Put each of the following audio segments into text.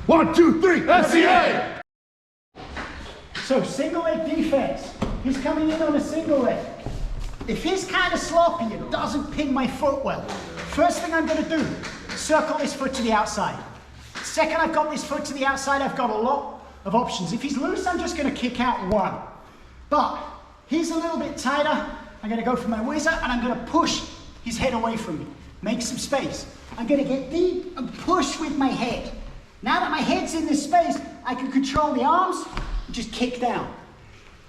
1, 2, 3, SCA! So single leg defense. He's coming in on a single leg. If he's kind of sloppy and doesn't pin my foot well, first thing I'm going to do, circle this foot to the outside. Second I've got this foot to the outside, I've got a lot of options. If he's loose, I'm just going to kick out one. But he's a little bit tighter, I'm going to go for my whizzer and I'm going to push his head away from me. Make some space. I'm going to get deep and push with my head. Now that my head's in this space, I can control the arms and just kick down.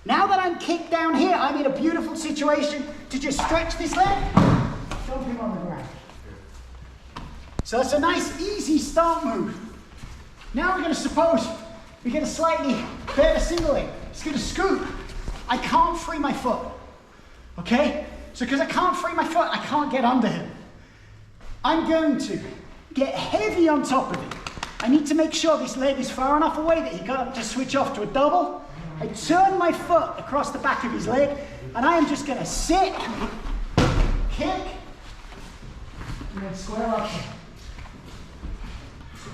Now that I'm kicked down here, I'm in a beautiful situation to just stretch this leg, dump him on the ground. So that's a nice, easy start move. Now we're going to suppose we get a slightly better single leg. It's going to scoop. I can't free my foot. Okay? So because I can't free my foot, I can't get under him. I'm going to get heavy on top of it. I need to make sure this leg is far enough away that he can't just switch off to a double. I turn my foot across the back of his leg, and I am just going to sit, kick, and then square up.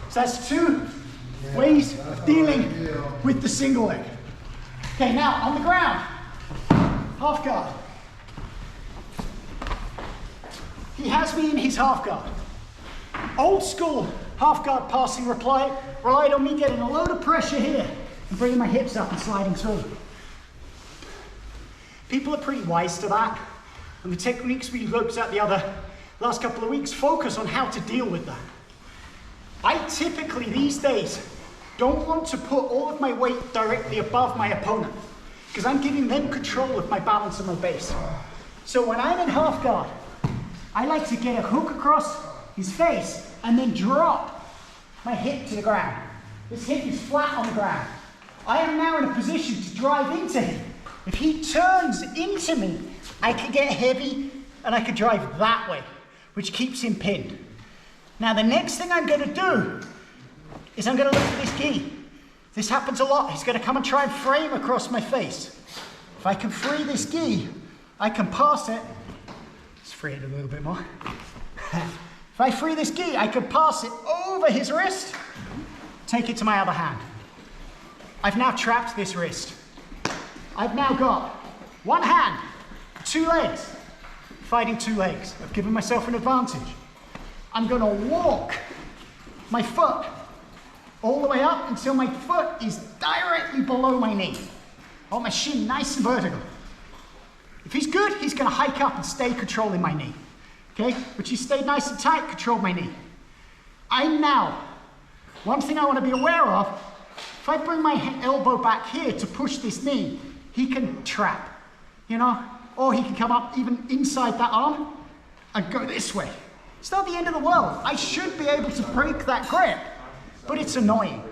So that's two ways of dealing with the single leg. Okay, now on the ground, half guard. He has me in his half guard. Old school half guard passing relied on me getting a load of pressure here and bringing my hips up and sliding through. People are pretty wise to that, and the techniques we looked at the last couple of weeks focus on how to deal with that. I typically these days don't want to put all of my weight directly above my opponent because I'm giving them control of my balance and my base. So when I'm in half guard, I like to get a hook across his face and then drop my hip to the ground. This hip is flat on the ground. I am now in a position to drive into him. If he turns into me, I can get heavy and I can drive that way, which keeps him pinned. Now the next thing I'm going to do is I'm going to look for this gi. This happens a lot. He's going to come and try and frame across my face. If I can free this gi, I can pass it. Let's free it a little bit more. If I free this gi, I can pass it over his wrist, take it to my other hand. I've now trapped this wrist. I've now got one hand, two legs, fighting two legs. I've given myself an advantage. I'm going to walk my foot all the way up until my foot is directly below my knee. I want my shin nice and vertical. If he's good, he's going to hike up and stay controlling my knee. Okay, which he stayed nice and tight, controlled my knee. I'm now, one thing I want to be aware of, if I bring my elbow back here to push this knee, he can trap, you know, or he can come up even inside that arm and go this way. It's not the end of the world. I should be able to break that grip, but it's annoying.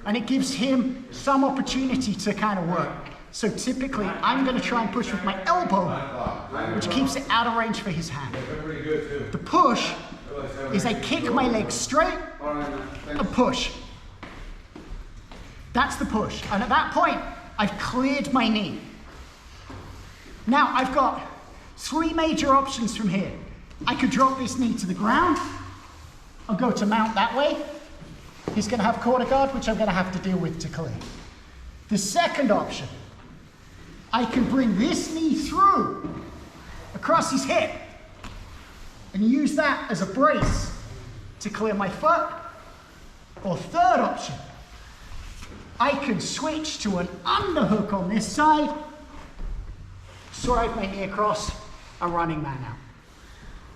And it gives him some opportunity to kind of work. So typically, I'm going to try and push with my elbow, which keeps it out of range for his hand. The push is I kick my leg straight and push. That's the push. And at that point, I've cleared my knee. Now, I've got three major options from here. I could drop this knee to the ground. I'll go to mount that way. He's going to have corner guard, which I'm going to have to deal with to clear. The second option, I can bring this knee through across his hip and use that as a brace to clear my foot. Or third option, I can switch to an underhook on this side, slide my knee across, a running man out.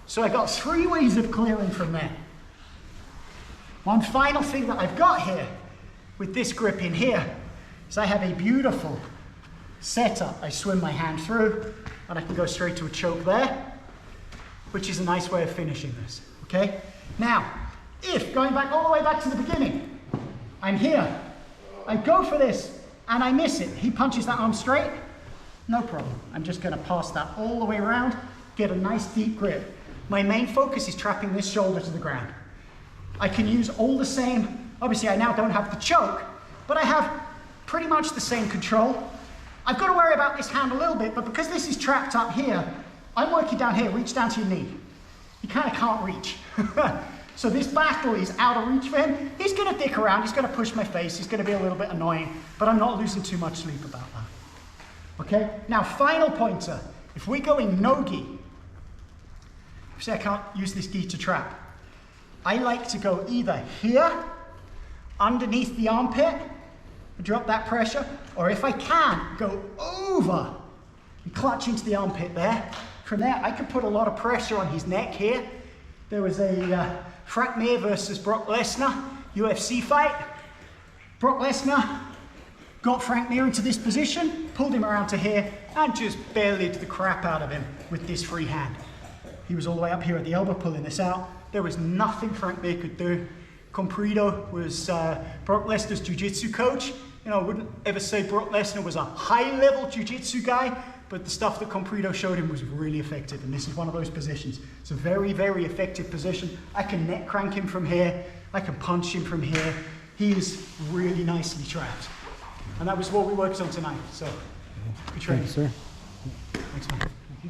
So I got three ways of clearing from there. One final thing that I've got here with this grip in here is I have a beautiful setup. I swim my hand through and I can go straight to a choke there, which is a nice way of finishing this, okay? Now, if, going back all the way back to the beginning, I'm here, I go for this and I miss it. He punches that arm straight, no problem. I'm just gonna pass that all the way around, get a nice deep grip. My main focus is trapping this shoulder to the ground. I can use all the same, obviously I now don't have the choke, but I have pretty much the same control. I've got to worry about this hand a little bit, but because this is trapped up here, I'm working down here, reach down to your knee. You kind of can't reach. So this battle is out of reach for him. He's gonna dick around, he's gonna push my face, he's gonna be a little bit annoying, but I'm not losing too much sleep about that. Okay, now final pointer. If we go in no gi, see I can't use this gi to trap. I like to go either here, underneath the armpit, drop that pressure, or if I can, go over and clutch into the armpit there. From there, I can put a lot of pressure on his neck here. There was a Frank Mir versus Brock Lesnar UFC fight. Brock Lesnar got Frank Mir into this position, pulled him around to here, and just bellied the crap out of him with this free hand. He was all the way up here at the elbow, pulling this out. There was nothing Frank Mir could do. Comprido was Brock Lesnar's jiu-jitsu coach. You know, I wouldn't ever say Brock Lesnar was a high-level jiu-jitsu guy, but the stuff that Comprido showed him was really effective, and this is one of those positions. It's a very, very effective position. I can neck crank him from here. I can punch him from here. He is really nicely trapped. And that was what we worked on tonight, so good training. Thanks, sir. Thanks, man. Thank you.